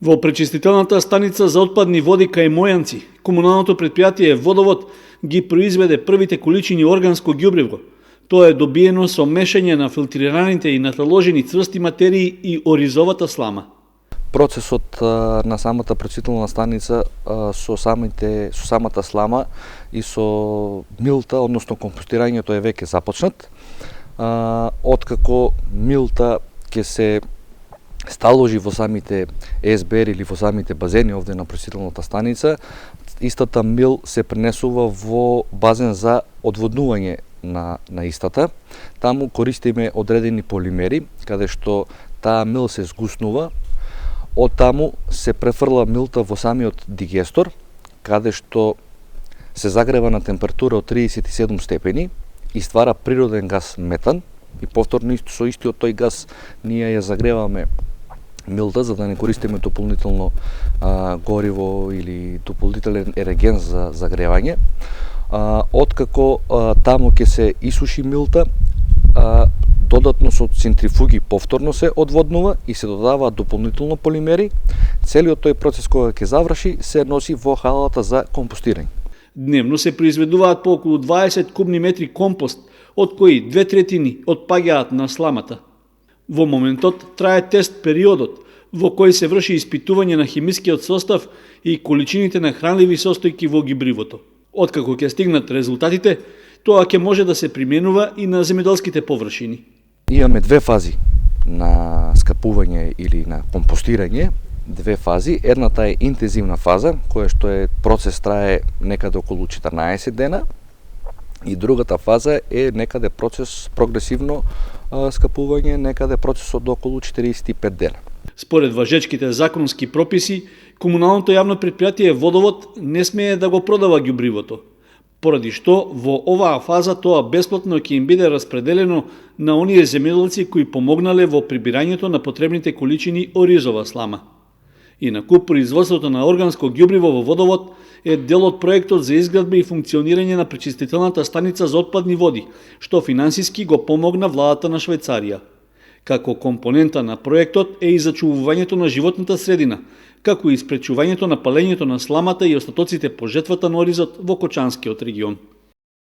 Во пречистителната станица за отпадни води кај Мојанци, комуналното предпријатие Водовод ги произведе првите количини органско ѓубриво. Тоа е добиено со мешање на филтрираните и наталожени цврсти материи и оризовата слама. Процесот на самата пречистителна станица со самата слама и со милта, односно компостирањето е веќе започнат. Откако милта ќе се сталожи во самите СБР или во самите базени овде на пречистителната станица, истата мил се пренесува во базен за одводнување на истата. Таму користиме одредени полимери, каде што таа мил се згуснува. Од таму се префрла милта во самиот дигестор, каде што се загрева на температура од 37 степени и ствара природен газ метан. И повторно со истиот тој газ ние ја загреваме милта, за да не користиме дополнително гориво или дополнителен ереген за загревање. Откако таму ќе се исуши милта, додатно со центрифуги повторно се одводнува и се додаваат дополнително полимери. Целиот тој процес кога ќе заврши се носи во халата за компостирање. Дневно се произведуваат по околу 20 кубни метри компост, од кои 2/3 отпаѓаат на сламата. Во моментот трае тест периодот, во кој се врши испитување на химискиот состав и количините на хранливи состојки во ѓубривото. Откако ќе стигнат резултатите, тоа ќе може да се применува и на земјоделските површини. Имаме две фази на скапување или на компостирање. Две фази. Едната е интензивна фаза, која што е процес трае некаде околу 14 дена. И другата фаза е некаде процес прогресивно скапување, некаде процес од околу 45 дена. Според важечките законски прописи, комуналното јавно предпријатие Водовод не смее да го продава ѓубривото, поради што во оваа фаза тоа бесплатно ќе им биде распределено на оние земјоделци кои помогнале во прибирањето на потребните количини оризова слама. Инакку, производството на органско ѓубриво во Водовод е дел од проектот за изградба и функционирање на пречистителната станица за отпадни води, што финансиски го помогна владата на Швајцарија. Како компонента на проектот е и зачувувањето на животната средина, како и спречувањето на палењето на сламата и остатоците по жетвата на оризот во Кочанскиот регион.